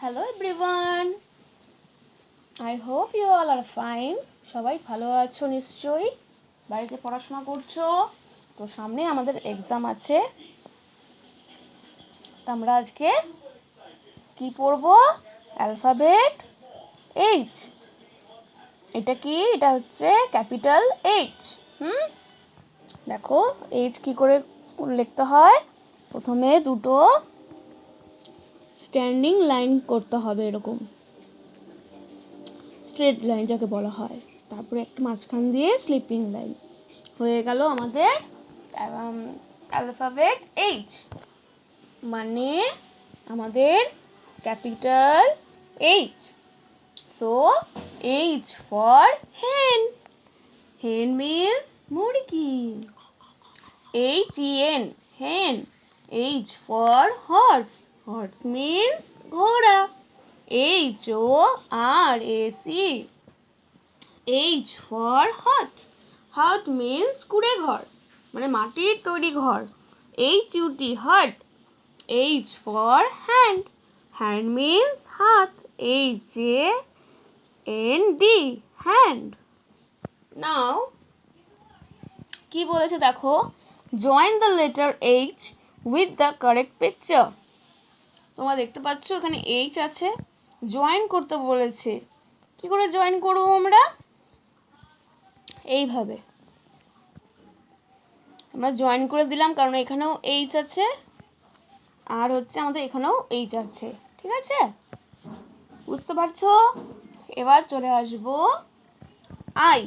Hello everyone. I hope you all are fine. সবাই ভালো আছো নিশ্চয়ই। বাড়িতে পড়াশোনা করছো। তো সামনে আমাদের এক্সাম আছে। তো আমরা আজকে কি পড়বো? Alphabet H। এটা কি? এটা হচ্ছে ক্যাপিটাল H। দেখো H কি করে লিখতে হয়? প্রথমে দুটো স্ট্যান্ডিং লাইন করতে হবে, এরকম স্ট্রেট লাইন যাকে বলা হয়। তারপরে একটা মাঝখান দিয়ে স্লিপিং লাইন। হয়ে গেল আমাদের অ্যালফাবেট H, মানে আমাদের capital H। So H for hen. Hen means মুরগি। HEN, hen. H for horse. Horse means ঘোড়া। HORAC. H for hut. Hut means কুড়ে ঘর, মানে মাটির তৈরি ঘর। HUT, hut. H for hand. Hand means হাত। HAND, hand. Now কি বলেছে দেখো, join the letter H with the correct picture. তোমরা দেখতে পাচ্ছ এখানে H আছে, জয়েন করতে বলেছে। কি করে জয়েন করব আমরা? এইভাবে আমরা জয়েন করে দিলাম, কারণ এখানেও H আছে আর হচ্ছে আমাদের এখানেও H আছে। ঠিক আছে, বুঝতে পারছো? এবার চলে আসবো I.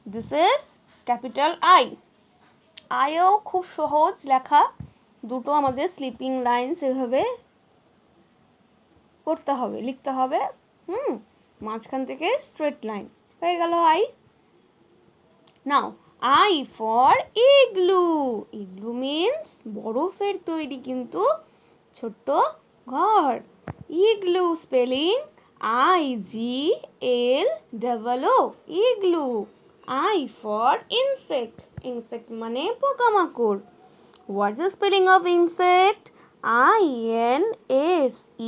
This is capital I. আইও খুব সহজ লেখা, দুটো আমাদের স্লিপিং লাইন সেভাবে করতে হবে, লিখতে হবে। মাঝখান থেকে স্ট্রেট লাইন হয়ে গেল I. Now I for igloo. Igloo means বরফের তৈরি কিন্তু ছোট্ট ঘর। Igloo spelling IGLOO, igloo. I for insect. Insect মানে পোকামাকড়। What is the spelling of insect?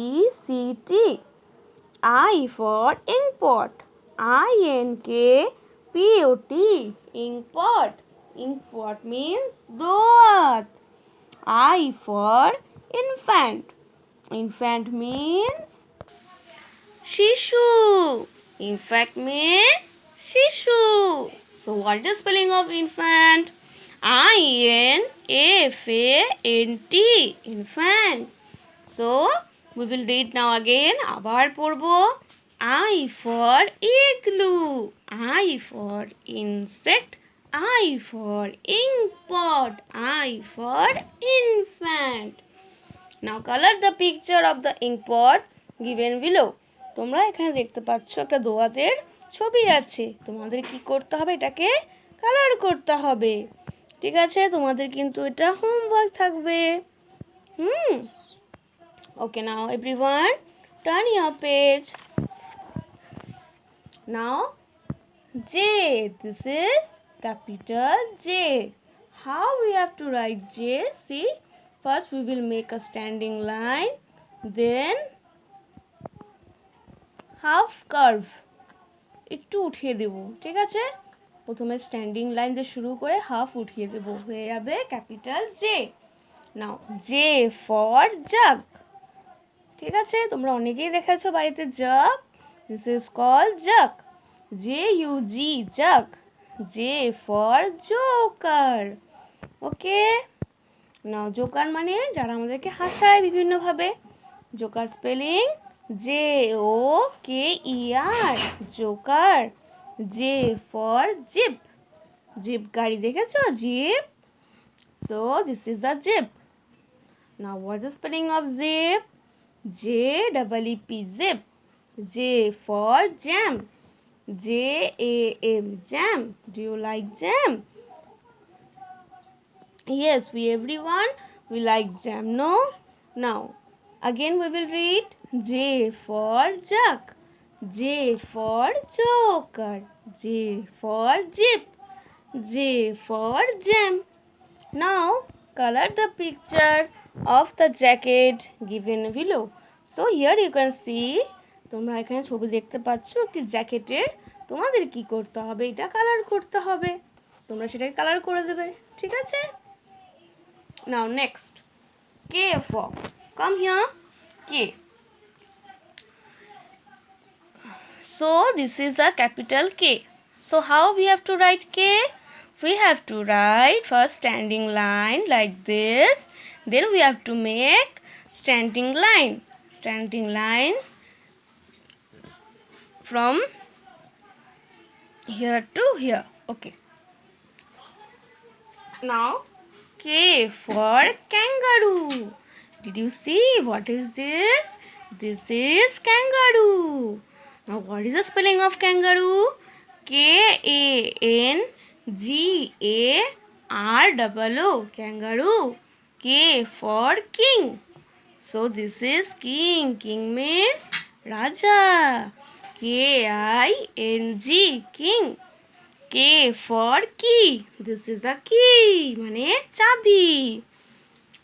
INSECT. I for inkpot. INKPOT, inkpot. Inkpot means দোয়াত। I for infant. Infant means শিশু। Infant means শিশু. So what is the spelling of infant? INFANT, infant. So we will read now again. আবার পড়বো। I for igloo. I for insect. I for inkpot. I for infant. Now color the picture of the inkpot given below. তোমরা এখানে দেখতে পাচ্ছ একটা দোয়াতের ছবি আছে। তোমাদের কি করতে হবে? এটাকে কালার করতে হবে। ঠিক আছে, তোমাদের কিন্তু এটা হোমওয়ার্ক থাকবে। Okay, now everyone turn your page. Now J. This is capital J. How we have to write J? See, first we will make a standing line, then half curve একটু উঠিয়ে দেব। ঠিক আছে, প্রথমে স্ট্যান্ডিং লাইন দিয়ে শুরু করে half উঠিয়ে দেব, হয়ে যাবে capital J. Now J for jug. ঠিক আছে, তোমরা অনেকেই দেখেছো বাড়িতে jug. This is call jug. JUG, jug. J for joker. Okay, now joker মানে যারা আমাদেরকে হাসায় বিভিন্নভাবে। Joker spelling JOKER, joker. J for jeep. Jeep গাড়ি দেখেছো? Jeep. So this is a zip. Now what is the spelling of zip? JEEP, zip. J for jam. JAM, jam. Do you like jam? Yes, everyone we like jam, no? Now again we will read J for jug. J for joker. J for jeep. J for jam. Now color the picture of the jacket given below. So here you can see, তোমরা এখানে ছবি দেখতে পাচ্ছ একটি জ্যাকেটের। তোমাদের কি করতে হবে, এটা কালার করতে হবে, তোমরা সেটাকে কালার করে দেবে, ঠিক আছে? Now next, K for, come here, K. So this is a capital K. So how we have to write K? We have to write first standing line like this. Then we have to make standing line. Standing line from here to here. Okay. Now K for kangaroo. Did you see what is this? This is kangaroo. Now what is the spelling of kangaroo? Kangaroo. Kangaroo. K for king. So this is king. King means Raja. King. King. K for key. This is a key. মানে চাবি.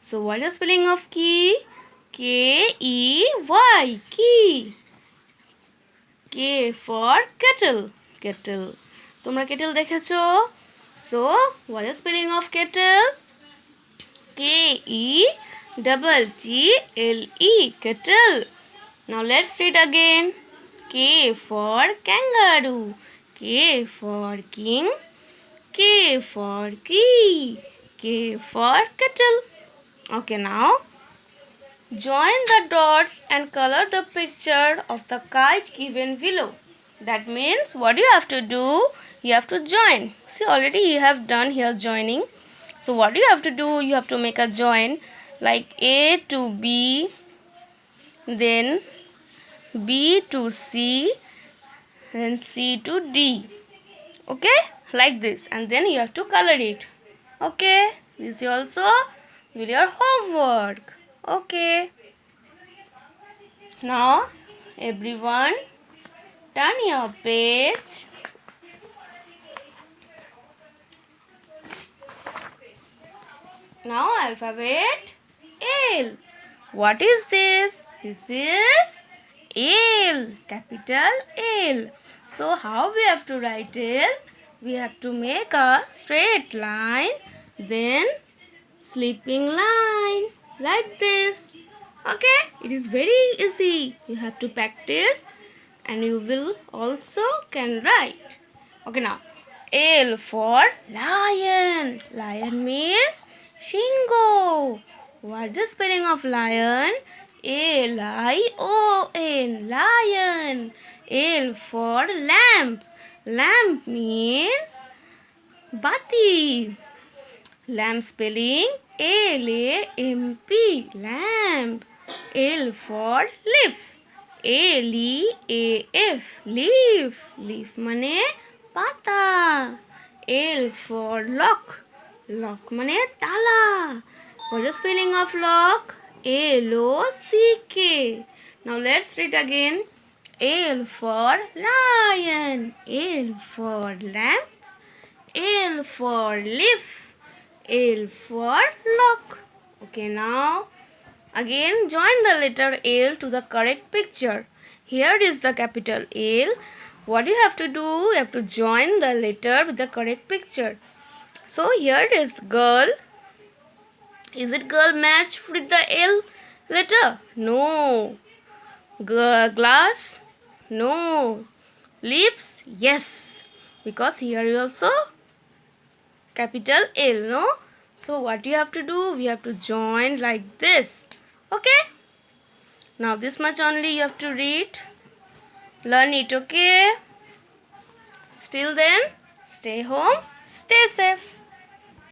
So what is the spelling of key? K-E-Y. Key. K for kettle. Kettle. তোমরা kettle দেখেছো? So what is the spelling of kettle? K-E-T-T-L-E. Kettle. Now let's read again. K for kangaroo. K for king. K for key. K for kettle. Okay, now join the dots and color the picture of the kite given below. That means what you have to do, you have to join. See, already you have done here joining. So what you have to do, you have to make a join like A to B, then B to C, then C to D. Okay, like this, and then you have to color it. Okay, this is also will your homework. Okay, now everyone turn your page. Now alphabet L. What is this? This is L, capital L. So how we have to write L? We have to make a straight line, then sleeping line like this. Okay, it is very easy. You have to practice and you will also can write. Okay, now L for lion. Lion means Shingo. What is the spelling of lion? L-I-O-N. Lion. L for lamp. Lamp means Bati. Lamp spelling L-A-M-P. Lamp. L for leaf. L-E-A-F. Leaf. Leaf মানে পাতা. L for lock. Lock মানে তালা. What is the spelling of lock? L-O-C-K. Now let's read again. L for lion. L for lamp. L for leaf. L for lock. Okay, now again join the letter L to the correct picture. Here is the capital L. What you have to do, you have to join the letter with the correct picture. So here is girl. Is it girl match with the L letter? No. Glass? No. Lips? Yes. Because here is also capital L, no? So what you have to do, we have to join like this. Okay? Now this much only you have to read. Learn it, okay? Still then, stay home, stay safe.